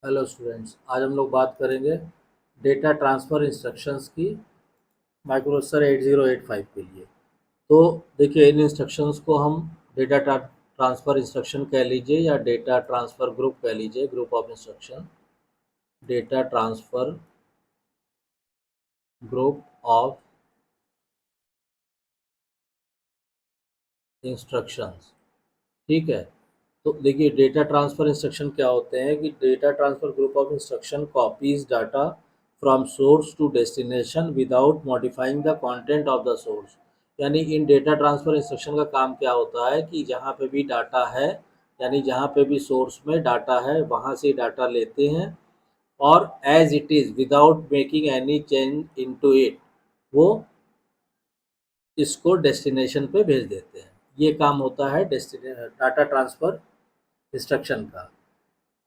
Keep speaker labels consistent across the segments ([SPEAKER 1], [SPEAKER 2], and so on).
[SPEAKER 1] Hello students, आज हम लोग बात करेंगे डेटा ट्रांसफ़र इंस्ट्रक्शंस की माइक्रोप्रोसेसर 8085 के लिए। तो देखिए, इन इंस्ट्रक्शंस को हम डेटा ट्रांसफ़र इंस्ट्रक्शन कह लीजिए या डेटा ट्रांसफ़र ग्रुप कह लीजिए, group of instruction, data transfer group of instructions. ठीक है। तो देखिए, डेटा ट्रांसफ़र इंस्ट्रक्शन क्या होते हैं कि data transfer group of instruction copies data from source to destination without modifying the content of the source. यानी इन डेटा ट्रांसफ़र इंस्ट्रक्शन का काम क्या होता है कि जहाँ पे भी डाटा है, यानी जहाँ पे भी सोर्स में डाटा है वहाँ से डाटा लेते हैं और as it is without making any change into it, वो इसको डेस्टिनेशन पे भेज देते हैं। ये काम होता है डाटा ट्रांसफ़र इंस्ट्रक्शन का।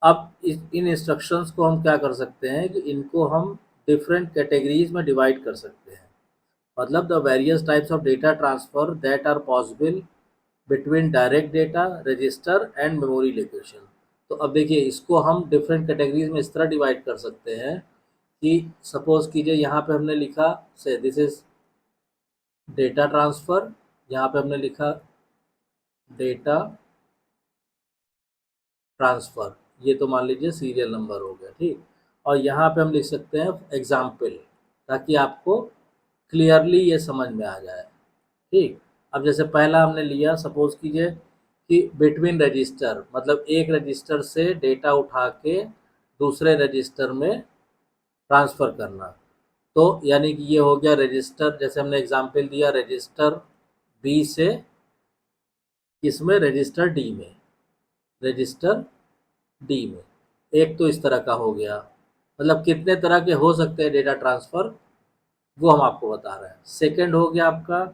[SPEAKER 1] अब इन इंस्ट्रक्शंस को हम क्या कर सकते हैं कि इनको हम डिफरेंट कैटेगरीज में डिवाइड कर सकते हैं। मतलब the various types of data transfer that are possible between direct data register and memory location. तो अब देखिए, इसको हम डिफरेंट कैटेगरीज में इस तरह डिवाइड कर सकते हैं कि सपोज कीजिए यहाँ पे हमने लिखा से दिस इज डेटा ट्रांसफ़र, यहाँ पे हमने लिखा डेटा ट्रांसफ़र, ये तो मान लीजिए सीरियल नंबर हो गया, ठीक। और यहाँ पे हम लिख सकते हैं एग्जाम्पल, ताकि आपको क्लियरली ये समझ में आ जाए, ठीक। अब जैसे पहला हमने लिया, सपोज कीजिए कि बिटवीन रजिस्टर, मतलब एक रजिस्टर से डेटा उठा के दूसरे रजिस्टर में ट्रांसफ़र करना। तो यानी कि ये हो गया रजिस्टर, जैसे हमने एग्जाम्पल दिया रजिस्टर बी से इसमें रजिस्टर डी में, रजिस्टर डी में। एक तो इस तरह का हो गया। मतलब कितने तरह के हो सकते हैं डेटा ट्रांसफ़र, वो हम आपको बता रहे हैं। सेकंड हो गया आपका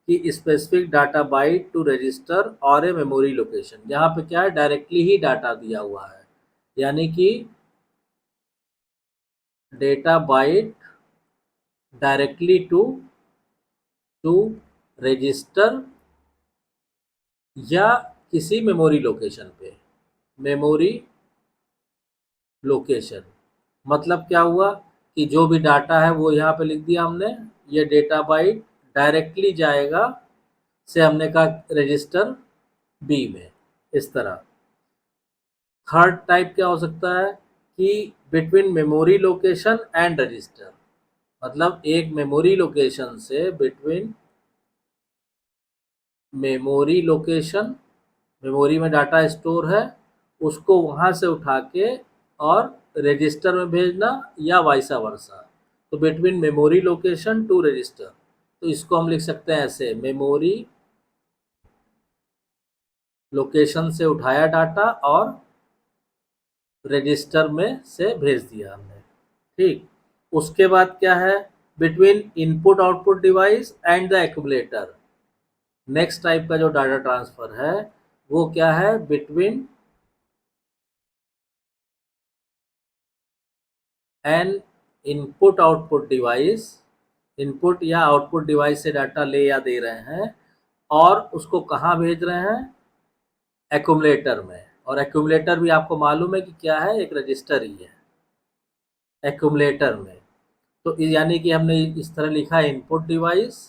[SPEAKER 1] कि specific data byte to register और ए मेमोरी लोकेशन। यहाँ पे क्या है, डायरेक्टली ही डाटा दिया हुआ है, यानी कि data byte directly to register या किसी मेमोरी लोकेशन पे। मेमोरी लोकेशन मतलब क्या हुआ कि जो भी डाटा है वो यहाँ पे लिख दिया हमने, ये डेटा बाइट डायरेक्टली जाएगा से हमने कहा रजिस्टर बी में, इस तरह। थर्ड टाइप क्या हो सकता है कि between memory location and register, मतलब एक मेमोरी लोकेशन से बिटवीन मेमोरी लोकेशन, मेमोरी में डाटा स्टोर है, उसको वहाँ से उठा के और रजिस्टर में भेजना या वाइसा वर्सा। तो between memory location to register, तो इसको हम लिख सकते हैं ऐसे, मेमोरी लोकेशन से उठाया डाटा और रजिस्टर में से भेज दिया हमने, ठीक। उसके बाद क्या है, between input output device and the accumulator. Next type का जो डाटा ट्रांसफ़र है वो क्या है, between N input output device, input या आउटपुट डिवाइस से डाटा ले या दे रहे हैं और उसको कहाँ भेज रहे हैं, एक्यूमुलेटर में। और एक्यूमुलेटर भी आपको मालूम है कि क्या है, एक रजिस्टर ही है एक्यूमुलेटर में। तो यानी कि हमने इस तरह लिखा है, इनपुट डिवाइस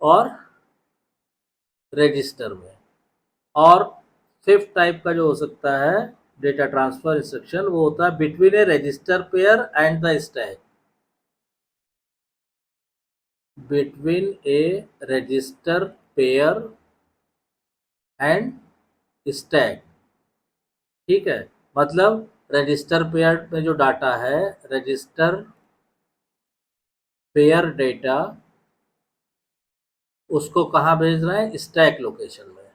[SPEAKER 1] और रजिस्टर में। और फिफ्थ टाइप का जो हो सकता है डेटा ट्रांसफ़र इंस्ट्रक्शन, वो होता है between A register pair and the stack, between A register pair and stack, ठीक है। मतलब रजिस्टर पेयर में जो डाटा है, रजिस्टर पेयर डेटा, उसको कहाँ भेज रहे हैं, स्टैक लोकेशन में,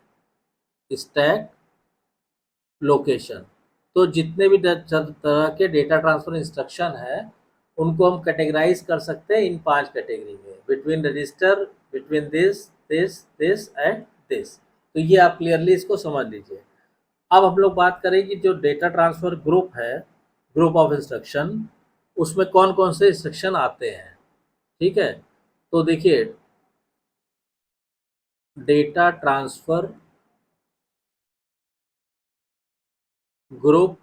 [SPEAKER 1] स्टैक लोकेशन। तो जितने भी तरह के डेटा ट्रांसफ़र इंस्ट्रक्शन हैं उनको हम कैटेगराइज कर सकते हैं इन 5 कैटेगरी में, between register, between this this this and this. तो ये आप क्लियरली इसको समझ लीजिए। अब हम लोग बात करें कि जो डेटा ट्रांसफ़र ग्रुप है, ग्रुप ऑफ इंस्ट्रक्शन, उसमें कौन कौन से इंस्ट्रक्शन आते हैं, ठीक है। तो देखिए, data transfer group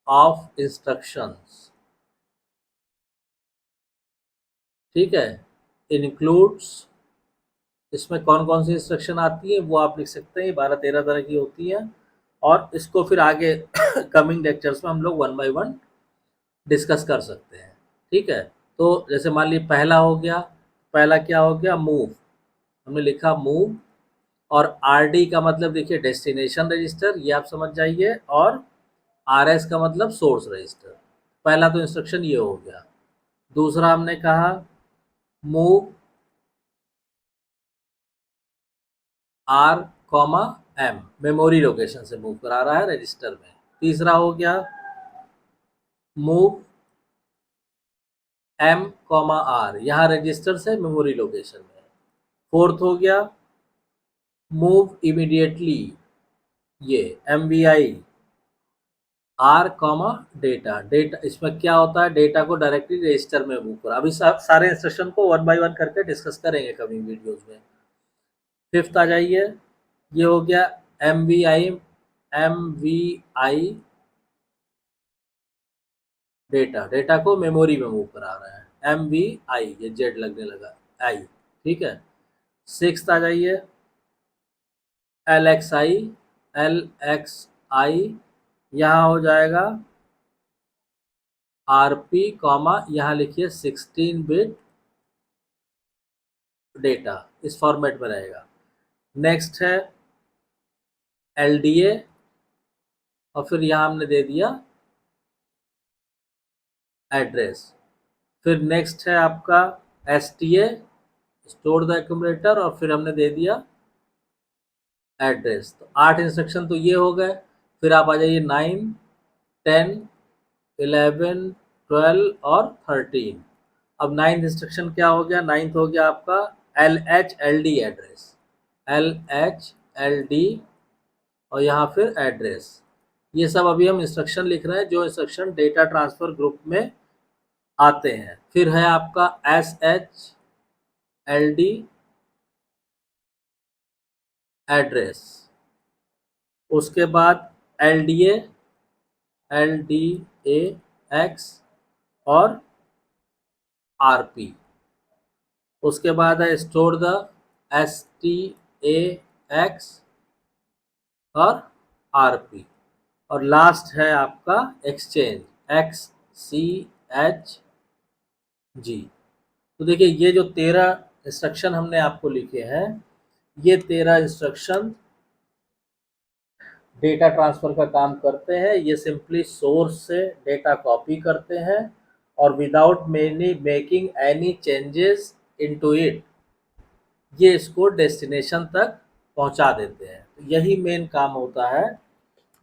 [SPEAKER 1] of instructions, ठीक है, इंक्लूड्स, इसमें कौन कौन सी इंस्ट्रक्शन आती है वो आप लिख सकते हैं, 12-13 तरह की होती है। और इसको फिर आगे कमिंग लेक्चर्स में हम लोग वन बाय वन डिस्कस कर सकते हैं, ठीक है। तो जैसे मान लीजिए पहला हो गया, पहला क्या हो गया, मूव, हमने लिखा मूव। और आरडी का मतलब देखिए डेस्टिनेशन रजिस्टर, ये आप समझ जाइए, और आरएस का मतलब सोर्स रजिस्टर। पहला तो इंस्ट्रक्शन ये हो गया। दूसरा हमने कहा move R comma M, memory location से मूव करा रहा है रजिस्टर में। तीसरा हो गया मूव एम कॉमा आर, यहाँ रजिस्टर से मेमोरी लोकेशन में। फोर्थ हो गया मूव इमीडिएटली, ये M V I R comma data, data इसमें क्या होता है, डेटा को डायरेक्टली रजिस्टर में मूव करा। अभी सारे इंस्ट्रक्शन को वन बाय वन करके डिस्कस करेंगे कमिंग वीडियोज में। फिफ्थ आ जाइए, ये हो गया M V I, M V I data, data को मेमोरी में मूव करा रहा है, एम वी आई, ये जेड लगने लगा, आई, ठीक है। सिक्स आ जाइए एल एक्स आई, एल एक्स आई, यहाँ हो जाएगा आर पी कॉमा, यहाँ लिखिए 16 बिट डेटा, इस फॉर्मेट में रहेगा। नेक्स्ट है एल डी ए, और फिर यहाँ हमने दे दिया एड्रेस। फिर नेक्स्ट है आपका S T A, store the accumulator, और फिर हमने दे दिया एड्रेस। तो 8 इंस्ट्रक्शन तो ये हो गए। फिर आप आ जाइए 9, 10, 11, 12 और 13। अब नाइन्थ इंस्ट्रक्शन क्या हो गया, नाइन्थ हो गया आपका L H L D address, L H L D, और यहाँ फिर एड्रेस। ये सब अभी हम इंस्ट्रक्शन लिख रहे हैं जो इंस्ट्रक्शन डेटा ट्रांसफर ग्रुप में आते हैं। फिर है आपका S H L D address, उसके बाद L D A, L D A X और आर पी, उसके बाद है store the, S T A X और आर पी, और लास्ट है आपका exchange, X C H G. तो देखिए ये जो 13 इंस्ट्रक्शन हमने आपको लिखे हैं, ये 13 इंस्ट्रक्शन डेटा ट्रांसफ़र का काम करते हैं। ये सिंपली सोर्स से डेटा कॉपी करते हैं और without making any changes into it, ये इसको डेस्टिनेशन तक पहुंचा देते हैं। तो यही मेन काम होता है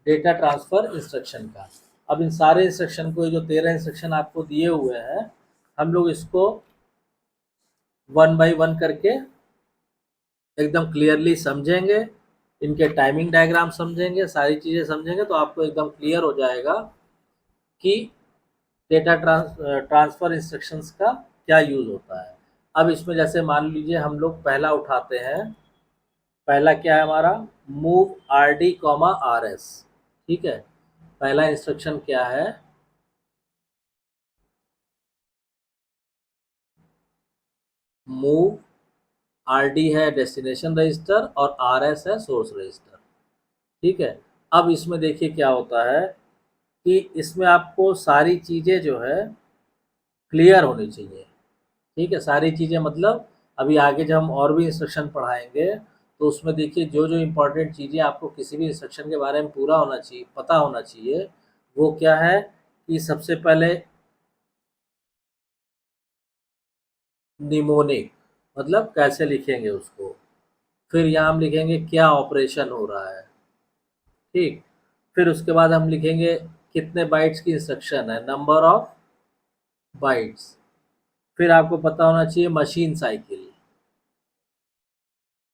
[SPEAKER 1] डेटा ट्रांसफ़र इंस्ट्रक्शन का। अब इन सारे इंस्ट्रक्शन को, जो 13 इंस्ट्रक्शन आपको दिए हुए हैं, हम लोग इसको वन बाय वन करके एकदम क्लियरली समझेंगे, इनके टाइमिंग डायग्राम समझेंगे, सारी चीज़ें समझेंगे, तो आपको एकदम क्लियर हो जाएगा कि डेटा ट्रांसफ़र इंस्ट्रक्शंस का क्या यूज़ होता है। अब इसमें जैसे मान लीजिए हम लोग पहला उठाते हैं, पहला क्या है हमारा, move R D comma R S, ठीक है। पहला इंस्ट्रक्शन क्या है, मूव आर डी है डेस्टिनेशन रजिस्टर और आर एस है सोर्स रजिस्टर, ठीक है। अब इसमें देखिए क्या होता है कि इसमें आपको सारी चीज़ें जो है क्लियर होनी चाहिए, ठीक है। सारी चीज़ें मतलब अभी आगे जब हम और भी इंस्ट्रक्शन पढ़ाएंगे तो उसमें देखिए जो जो इम्पोर्टेंट चीज़ें आपको किसी भी इंस्ट्रक्शन के बारे में पूरा होना चाहिए, पता होना चाहिए, वो क्या है कि सबसे पहले निमोनिक, मतलब कैसे लिखेंगे उसको। फिर यहाँ हम लिखेंगे क्या ऑपरेशन हो रहा है, ठीक। फिर उसके बाद हम लिखेंगे कितने बाइट्स की इंस्ट्रक्शन है, नंबर ऑफ बाइट्स। फिर आपको पता होना चाहिए machine cycle,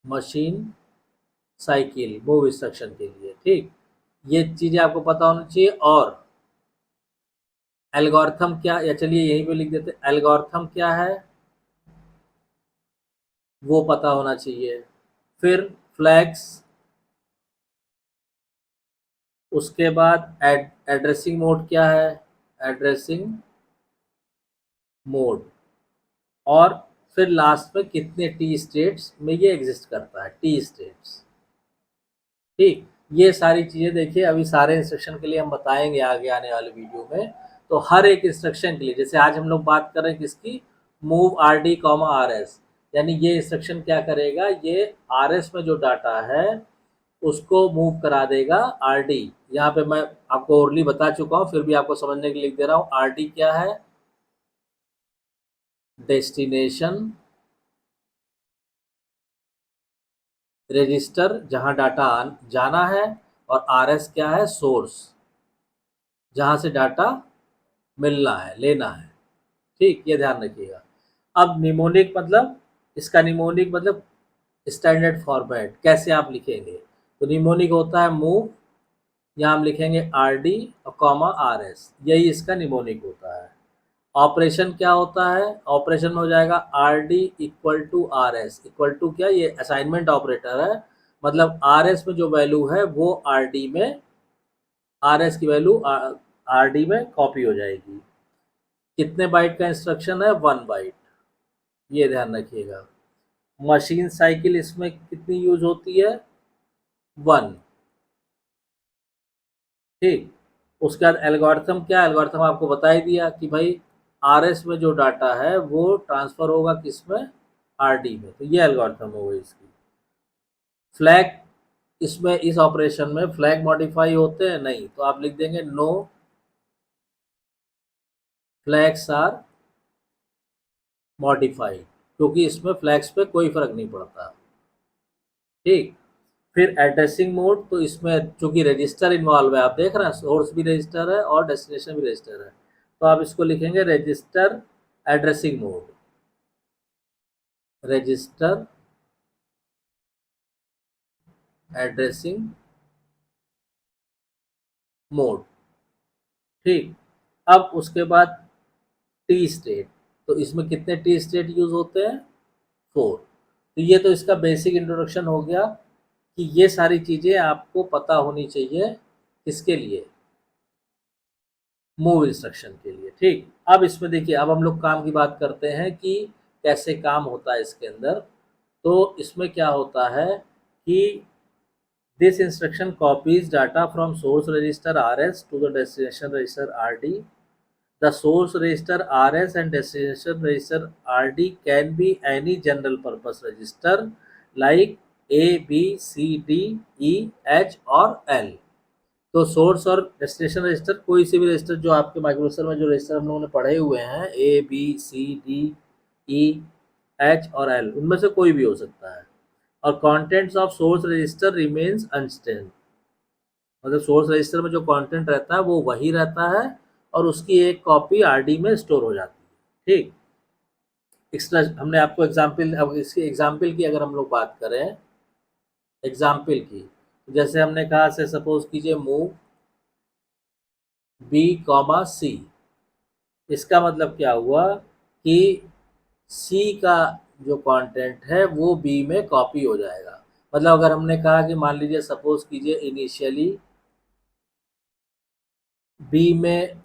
[SPEAKER 1] machine cycle move instruction के लिए, ठीक। ये चीज़ें आपको पता होनी चाहिए। और एल्गोरिथम क्या, या चलिए यहीं पे लिख देते हैं, एल्गोरिथम क्या है वो पता होना चाहिए। फिर फ्लैग्स, उसके बाद एड्रेसिंग मोड क्या है, एड्रेसिंग मोड, और फिर लास्ट में कितने टी स्टेट्स में ये एग्जिस्ट करता है, टी स्टेट्स। ठीक, ये सारी चीज़ें देखिए, अभी सारे इंस्ट्रक्शन के लिए हम बताएंगे आगे आने वाले वीडियो में। तो हर एक इंस्ट्रक्शन के लिए, जैसे आज हम लोग बात कर रहे हैं किसकी, move R D comma R S, यानी ये इंस्ट्रक्शन क्या करेगा, ये आर एस में जो डाटा है उसको मूव करा देगा आर डी। यहाँ पे मैं आपको ओरली बता चुका हूँ, फिर भी आपको समझने के लिए लिख दे रहा हूँ। आर डी क्या है, डेस्टिनेशन रजिस्टर जहाँ डाटा जाना है, और आर एस क्या है, सोर्स जहाँ से डाटा मिलना है, लेना है। ठीक, ये ध्यान रखिएगा। अब निमोनिक मतलब, इसका निमोनिक मतलब स्टैंडर्ड फॉर्मेट कैसे आप लिखेंगे, तो निमोनिक होता है मूव, यहाँ हम लिखेंगे आर डी और कॉमा आर एस, यही इसका निमोनिक होता है। ऑपरेशन क्या होता है, ऑपरेशन में हो जाएगा R D equal to R S, equal to क्या, ये असाइनमेंट ऑपरेटर है, मतलब आर एस में जो वैल्यू है वो आर डी में, आर एस की वैल्यू आर डी में कॉपी हो जाएगी। कितने बाइट का इंस्ट्रक्शन है, 1 बाइट, ये ध्यान रखिएगा। मशीन साइकिल इसमें कितनी यूज होती है, 1। ठीक, उसके बाद एल्गोरिथम क्या, एल्गोरिथम आपको बता ही दिया कि भाई आर एस में जो डाटा है वो ट्रांसफर होगा किस में, आर डी में, तो ये एल्गोरिथम हो गई इसकी। फ्लैग, इसमें इस ऑपरेशन में फ्लैग मॉडिफाई होते हैं नहीं, तो आप लिख देंगे नो फ्लैग्स आर मॉडिफाइड, क्योंकि इसमें फ्लैग्स पे कोई फर्क नहीं पड़ता। ठीक, फिर एड्रेसिंग मोड, तो इसमें चूंकि रजिस्टर इन्वॉल्व है, आप देख रहे हैं सोर्स भी रजिस्टर है और डेस्टिनेशन भी रजिस्टर है, तो आप इसको लिखेंगे register addressing mode, register addressing mode. ठीक, अब उसके बाद टी स्टेट, तो इसमें कितने टी स्टेट यूज होते हैं, 4। तो ये तो इसका बेसिक इंट्रोडक्शन हो गया कि ये सारी चीज़ें आपको पता होनी चाहिए किसके लिए, मूव इंस्ट्रक्शन के लिए। ठीक, अब इसमें देखिए, अब हम लोग काम की बात करते हैं कि कैसे काम होता है इसके अंदर। तो इसमें क्या होता है कि this instruction copies data from source register R S to the destination register R D. The source register R S and destination register R D can be any general purpose register like A B C D E H और L. तो source और destination register कोई से भी register जो आपके microprocessor में जो रजिस्टर हम लोगों ने पढ़े हुए हैं, A B C D E H और एल, उनमें से कोई भी हो सकता है। और contents of source register remains unstained, मतलब सोर्स रजिस्टर में जो कंटेंट रहता है वो वही रहता है, और उसकी एक कॉपी आरडी में स्टोर हो जाती है। ठीक, एक्स्ट्रा हमने आपको एग्जाम्पल, अब इसकी एग्जाम्पल की अगर हम लोग बात करें, एग्जाम्पल की, जैसे हमने कहा से सपोज कीजिए मूव बी कॉमा सी, इसका मतलब क्या हुआ कि सी का जो कंटेंट है वो बी में कॉपी हो जाएगा। मतलब अगर हमने कहा कि मान लीजिए सपोज कीजिए इनिशियली बी में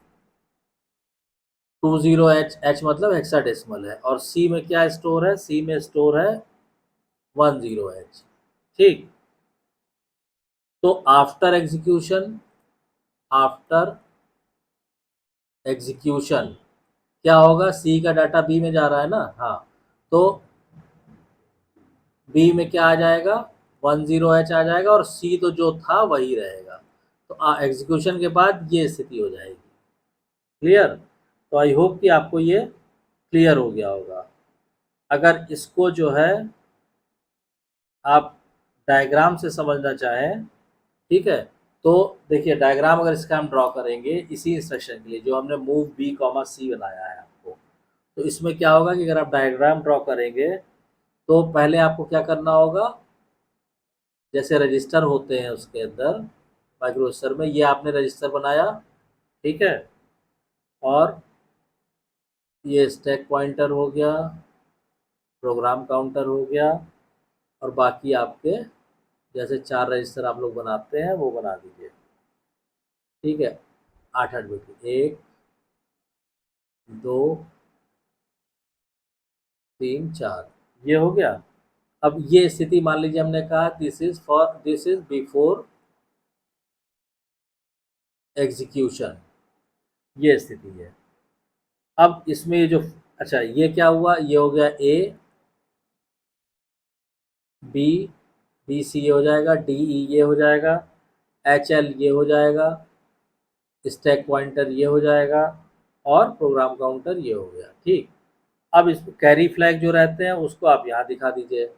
[SPEAKER 1] 20h, एच मतलब हेक्साडेसिमल है, और सी में क्या स्टोर है, सी में स्टोर है 10h। ठीक, तो आफ्टर एग्जीक्यूशन क्या होगा, सी का डाटा बी में जा रहा है ना, हाँ, तो बी में क्या आ जाएगा, 10h आ जाएगा, और सी तो जो था वही रहेगा। तो एग्जीक्यूशन के बाद ये स्थिति हो जाएगी। क्लियर, तो आई होप कि आपको ये क्लियर हो गया होगा। अगर इसको जो है आप डायग्राम से समझना चाहें, ठीक है, तो देखिए डायग्राम अगर इसका हम ड्रॉ करेंगे इसी इंस्ट्रक्शन के लिए जो हमने मूव बी कॉमा सी बनाया है आपको, तो इसमें क्या होगा कि अगर आप डायग्राम ड्रॉ करेंगे तो पहले आपको क्या करना होगा, जैसे रजिस्टर होते हैं उसके अंदर माइक्रोप्रोसेसर में, ये आपने रजिस्टर बनाया, ठीक है, और ये स्टैक पॉइंटर हो गया, प्रोग्राम काउंटर हो गया, और बाकी आपके जैसे 4 रजिस्टर आप लोग बनाते हैं वो बना दीजिए। ठीक है, 8 8 बिट की, 1 2 3 4, ये हो गया। अब ये स्थिति मान लीजिए हमने कहा दिस इज बिफोर एग्जीक्यूशन, ये स्थिति है। अब इसमें ये जो, अच्छा ये क्या हुआ, ये हो गया ए बी, बी सी ये हो जाएगा, डी ई ये हो जाएगा, एच एल ये हो जाएगा, स्टैक पॉइंटर ये हो जाएगा, और प्रोग्राम काउंटर ये हो गया। ठीक, अब इस कैरी फ्लैग जो रहते हैं उसको आप यहाँ दिखा दीजिए।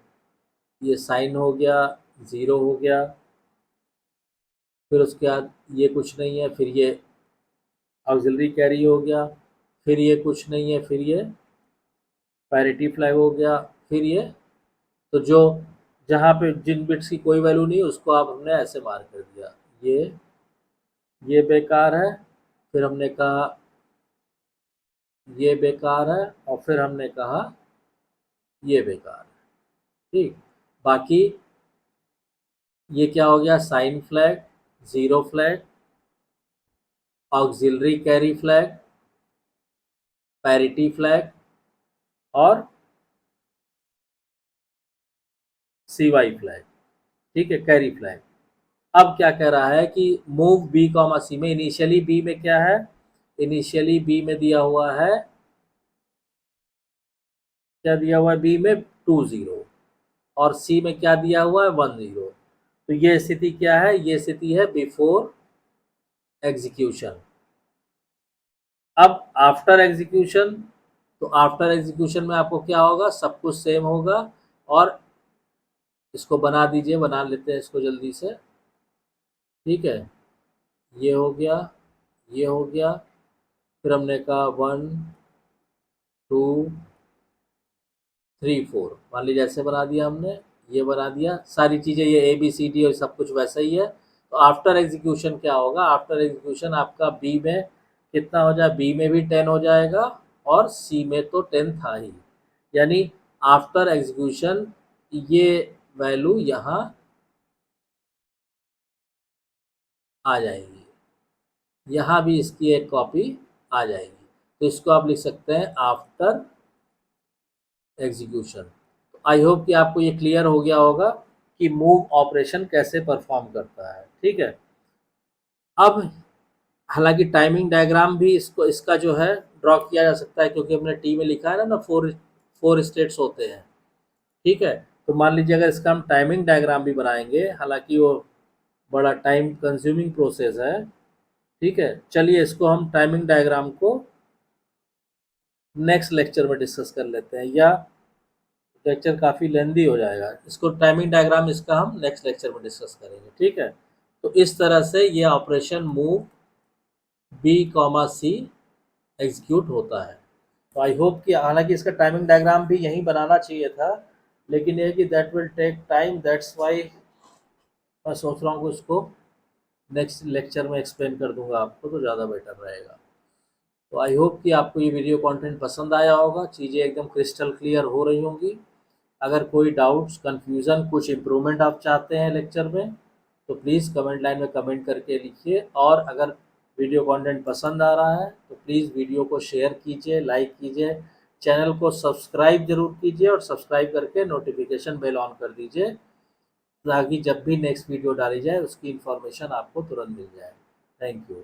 [SPEAKER 1] ये साइन हो गया, ज़ीरो हो गया, फिर उसके बाद ये कुछ नहीं है, फिर ये ऑक्सिलरी कैरी हो गया, फिर ये कुछ नहीं है, फिर ये पैरिटी फ्लैग हो गया, फिर ये, तो जो जहाँ पे जिन बिट्स की कोई वैल्यू नहीं है उसको आप हमने ऐसे मार्क कर दिया, ये बेकार है, फिर हमने कहा ये बेकार है, और फिर हमने कहा ये बेकार है। ठीक, बाकी ये क्या हो गया, sign flag, zero flag, auxiliary carry flag, parity flag, और सी वाई फ्लैग। ठीक है, कैरी फ्लैग। अब क्या कह रहा है कि मूव बी कॉमा सी में, इनिशियली बी में क्या है, इनिशियली बी में दिया हुआ है, क्या दिया हुआ है बी में 2 0, और सी में क्या दिया हुआ है 1 0। तो ये स्थिति क्या है, ये स्थिति है बिफोर एग्जीक्यूशन। अब आफ्टर एग्जीक्यूशन, तो आफ्टर एग्जीक्यूशन में आपको क्या होगा, सब कुछ सेम होगा, और इसको बना दीजिए, बना लेते हैं इसको जल्दी से। ठीक है, ये हो गया, ये हो गया, फिर हमने कहा 1 2 3 4, मान लीजिए ऐसे बना दिया हमने, ये बना दिया सारी चीज़ें, ये ए बी सी डी और सब कुछ वैसा ही है। तो आफ्टर एग्जीक्यूशन क्या होगा, आफ्टर एग्जीक्यूशन आपका बी में कितना हो जाए, बी में भी 10 हो जाएगा, और सी में तो 10 था ही, यानी आफ्टर एग्जीक्यूशन ये वैल्यू यहाँ आ जाएगी, यहाँ भी इसकी एक कॉपी आ जाएगी। तो इसको आप लिख सकते हैं आफ्टर एग्जीक्यूशन। तो आई होप कि आपको ये क्लियर हो गया होगा कि मूव ऑपरेशन कैसे परफॉर्म करता है। ठीक है, अब हालांकि टाइमिंग डायग्राम भी इसको, इसका जो है ड्रॉ किया जा सकता है, क्योंकि हमने टी में लिखा है ना, फोर स्टेट्स होते हैं। ठीक है, तो मान लीजिए अगर इसका हम टाइमिंग डायग्राम भी बनाएंगे, हालांकि वो बड़ा टाइम कंज्यूमिंग प्रोसेस है। ठीक है, चलिए इसको हम टाइमिंग डायग्राम को नेक्स्ट लेक्चर में डिस्कस कर लेते हैं, या लेक्चर काफ़ी लेंदी हो जाएगा, इसको टाइमिंग डायग्राम इसका हम नेक्स्ट लेक्चर में डिस्कस करेंगे। ठीक है, तो इस तरह से ये ऑपरेशन मूव बी कॉमा सी एग्जीक्यूट होता है। तो आई होप कि, हालांकि इसका टाइमिंग डायग्राम भी यहीं बनाना चाहिए था, लेकिन ये कि that will take time, that's why मैं सोच रहा हूँ कि उसको नेक्स्ट लेक्चर में एक्सप्लेन कर दूंगा आपको, तो ज़्यादा बेटर रहेगा। तो आई होप कि आपको ये वीडियो कंटेंट पसंद आया होगा, चीज़ें एकदम क्रिस्टल क्लियर हो रही होंगी। अगर कोई डाउट्स, कन्फ्यूज़न, कुछ इम्प्रूवमेंट आप चाहते हैं लेक्चर में, तो प्लीज़ कमेंट लाइन में कमेंट करके लिखिए। और अगर वीडियो कंटेंट पसंद आ रहा है तो प्लीज़ वीडियो को शेयर कीजिए, लाइक कीजिए, चैनल को सब्सक्राइब ज़रूर कीजिए, और सब्सक्राइब करके नोटिफिकेशन बेल ऑन कर दीजिए, ताकि जब भी नेक्स्ट वीडियो डाली जाए उसकी इन्फॉर्मेशन आपको तुरंत मिल जाए। Thank you.